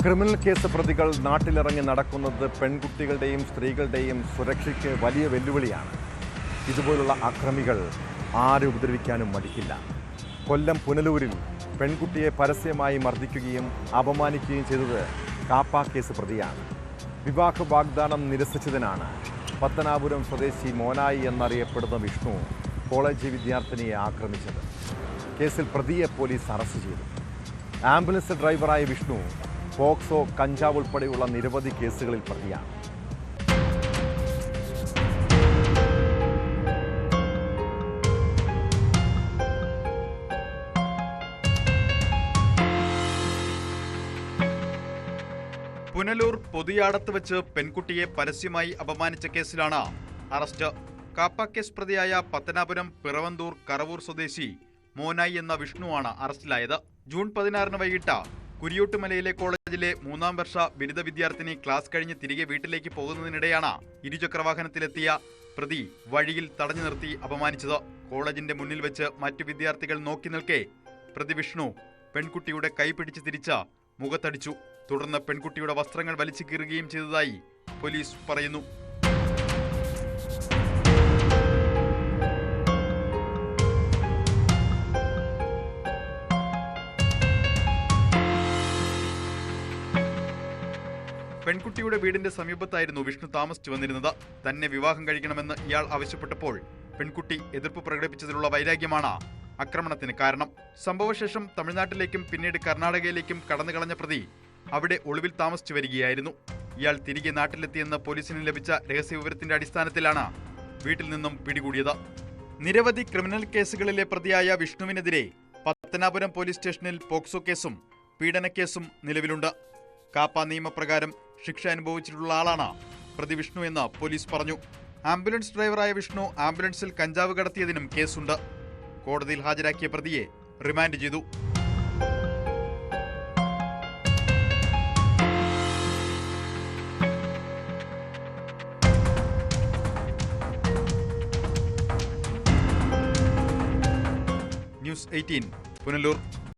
Criminal case പ്രതികൾ നാട്ടിലിറങ്ങി നടക്കുന്നത് പെൺകുട്ടികളുടെയും സ്ത്രീകളുടെയും സുരക്ഷയ്ക്ക് വലിയ വെല്ലുവിളിയാണ്. ഇതുപോലുള്ള അക്രമികൾ ആരെ ഉപദ്രവിക്കാനും മടിക്കില്ല. കൊല്ലം പുനലൂരിൽ പെൺകുട്ടിയെ പരസ്യമായി മർദ്ദിക്കുകയും അപമാനിക്കുകയും ചെയ്തത് കാപ്പ കേസ് പ്രതിയാണ്. വിവാഹ വാഗ്ദാനം നിരസിച്ചതിനാണ് പത്തനാപുരം സ്വദേശി മോനായി എന്നറിയപ്പെടുന്ന വിഷ്ണു കോളേജ് വിദ്യാർത്ഥിനിയെ ആക്രമിച്ചത്. കേസിൽ പ്രതിയെ പോലീസ് അറസ്റ്റ് ചെയ്തു. ആംബുലൻസ് ഡ്രൈവറായ വിഷ്ണു പോക്സോ, കഞ്ചാവ് ഉൾപ്പെടെയുള്ള നിരവധി കേസുകളിൽ പ്രതിയാണ്. പുനലൂർ പൊതുയാടത്ത് വെച്ച് പെൺകുട്ടിയെ പരസ്യമായി അപമാനിച്ച കേസിലാണ് അറസ്റ്റ്. കാപ്പ കേസ് പ്രതിയായ പത്തനാപുരം പിറവന്തൂർ കറവൂർ സ്വദേശി മോനായി എന്ന വിഷ്ണുവാണ് അറസ്റ്റിലായത്. ജൂൺ 16 വൈകിട്ട് കുരിയോട്ടുമലയിലെ കോളേജിലെ 3ാം വർഷ ബിരുദ വിദ്യാർത്ഥിനി ക്ലാസ് കഴിഞ്ഞ് തിരികെ വീട്ടിലേക്ക് പോകുന്നതിനിടെയാണ് ഇരുചക്രവാഹനത്തിലെത്തിയ പ്രതി വഴിയിൽ തടഞ്ഞു നിർത്തി അപമാനിച്ചത്. കോളേജിന്റെ മുന്നിൽ വെച്ച് മറ്റു വിദ്യാർത്ഥികൾ നോക്കി നിൽക്കെ പ്രതി വിഷ്ണു പെൺകുട്ടിയുടെ കൈ പിടിച്ച് തിരിച്ച് മുഖത്തടിച്ചു. തുടർന്ന് പെൺകുട്ടിയുടെ വസ്ത്രങ്ങൾ വലിച്ചു കീറുകയും ചെയ്തതായി പോലീസ് പറയുന്നു. പെൺകുട്ടിയുടെ വീടിന്റെ സമീപത്തായിരുന്നു വിഷ്ണു താമസിച്ചു വന്നിരുന്നത്. തന്നെ വിവാഹം കഴിക്കണമെന്ന് ഇയാൾ ആവശ്യപ്പെട്ടപ്പോൾ പെൺകുട്ടി എതിർപ്പ് പ്രകടിപ്പിച്ചതിലുള്ള വൈരാഗ്യമാണ് ആക്രമണത്തിന് കാരണം. സംഭവശേഷം തമിഴ്നാട്ടിലേക്കും പിന്നീട് കർണാടകയിലേക്കും കടന്നുകളഞ്ഞ പ്രതി അവിടെ ഒളിവിൽ താമസിച്ചു വരികയായിരുന്നു. ഇയാൾ തിരികെ നാട്ടിലെത്തിയെന്ന് പോലീസിന് ലഭിച്ച രഹസ്യവിവരത്തിന്റെ അടിസ്ഥാനത്തിലാണ് വീട്ടിൽ നിന്നും പിടികൂടിയത്. നിരവധി ക്രിമിനൽ കേസുകളിലെ പ്രതിയായ വിഷ്ണുവിനെതിരെ പത്തനാപുരം പോലീസ് സ്റ്റേഷനിൽ പോക്സോ കേസും പീഡനക്കേസും നിലവിലുണ്ട്. കാപ്പ നിയമപ്രകാരം ശിക്ഷ അനുഭവിച്ചിട്ടുള്ള ആളാണ് പ്രതി വിഷ്ണു എന്ന് പോലീസ് പറഞ്ഞു. ആംബുലൻസ് ഡ്രൈവറായ വിഷ്ണു ആംബുലൻസിൽ കഞ്ചാവ് കടത്തിയതിനും കേസുണ്ട്. കോടതിയിൽ ഹാജരാക്കിയ പ്രതിയെ റിമാൻഡ് ചെയ്തു. ന്യൂസ് 18 പുനലൂർ.